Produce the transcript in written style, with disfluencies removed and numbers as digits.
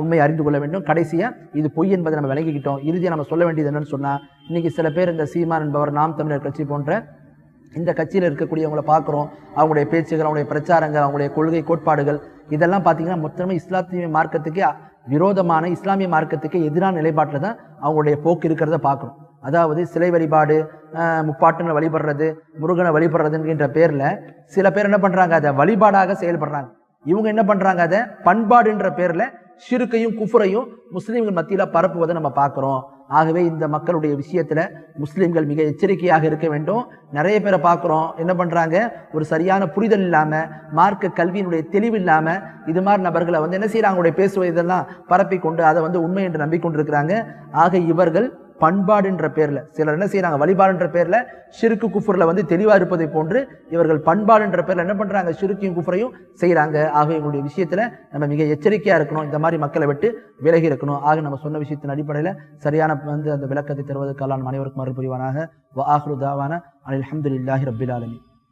உண்மையை அறிந்து கொள்ள வேண்டும். கடைசியா இது பொய் என்பதை நம்ம விளங்கிக்கிட்டோம். இறுதியாக நம்ம சொல்ல வேண்டியது என்னன்னு சொன்னா, இன்னைக்கு சில பேர் இந்த சீமான் என்பவர், நாம் தமிழர் கட்சி போன்ற இந்த கட்சியில் இருக்கக்கூடியவங்களை பார்க்குறோம். அவங்களுடைய பேச்சுகள், அவங்களுடைய பிரச்சாரங்கள், அவங்களுடைய கொள்கை கோட்பாடுகள் இதெல்லாம் பார்த்தீங்கன்னா மொத்தமே இஸ்லாமிய மார்க்கத்துக்கு விரோதமான, இஸ்லாமிய மார்க்கத்துக்கு எதிரான நிலைப்பாட்டில் தான் அவங்களுடைய போக்கு இருக்கிறத பார்க்கணும். அதாவது சிலை வழிபாடு, முப்பாட்டனை வழிபடுறது, முருகனை வழிபடுறதுன்ற பேர்ல சில பேர் என்ன பண்றாங்க, அதை வழிபாடாக செயல்படுறாங்க. இவங்க என்ன பண்றாங்க, அதை பண்பாடுன்ற பேர்ல ஷிர்கையும் குஃப்ரையும் முஸ்லீம்கள் மத்தியில பரப்புவதை நம்ம பார்க்கிறோம். ஆகவே இந்த மக்களுடைய விஷயத்துல முஸ்லிம்கள் மிக எச்சரிக்கையாக இருக்க வேண்டும். நிறைய பேரை பார்க்கிறோம், என்ன பண்றாங்க, ஒரு சரியான புரிதல் இல்லாம, மார்க்க கல்வியினுடைய தெளிவு இல்லாம இது மாதிரி நபர்களை என்ன செய்யறாங்க, அவங்களுடைய பேசுவதெல்லாம் பரப்பி கொண்டு அதை உண்மை என்று நம்பிக்கொண்டிருக்கிறாங்க. ஆக இவர்கள் பண்பாடுன்ற பேர்ல, சிலர் என்ன செய்யறாங்க, வழிபாடுன்ற பேர்ல ஷிர்கு குஃப்ர்ல தெளிவா இருப்பதை போன்று இவர்கள் பண்பாடுன்ற பேர்ல என்ன பண்றாங்க, ஷிர்கையும் குஃப்ரையும் செய்யறாங்க. ஆக இவங்களுடைய விஷயத்துல நம்ம மிக எச்சரிக்கையா இருக்கணும். இந்த மாதிரி மக்களை விட்டு விலகி இருக்கணும். ஆக நம்ம சொன்ன விஷயத்தின் அடிப்படையில சரியான அந்த விளக்கத்தை தருவதற்கு அல்லாஹ் அனைவருக்கும் அருள் புரிவானாக. வ ஆஹிரு தாவானா அல்ஹம்துலில்லாஹி ரப்பில் ஆலமீன்.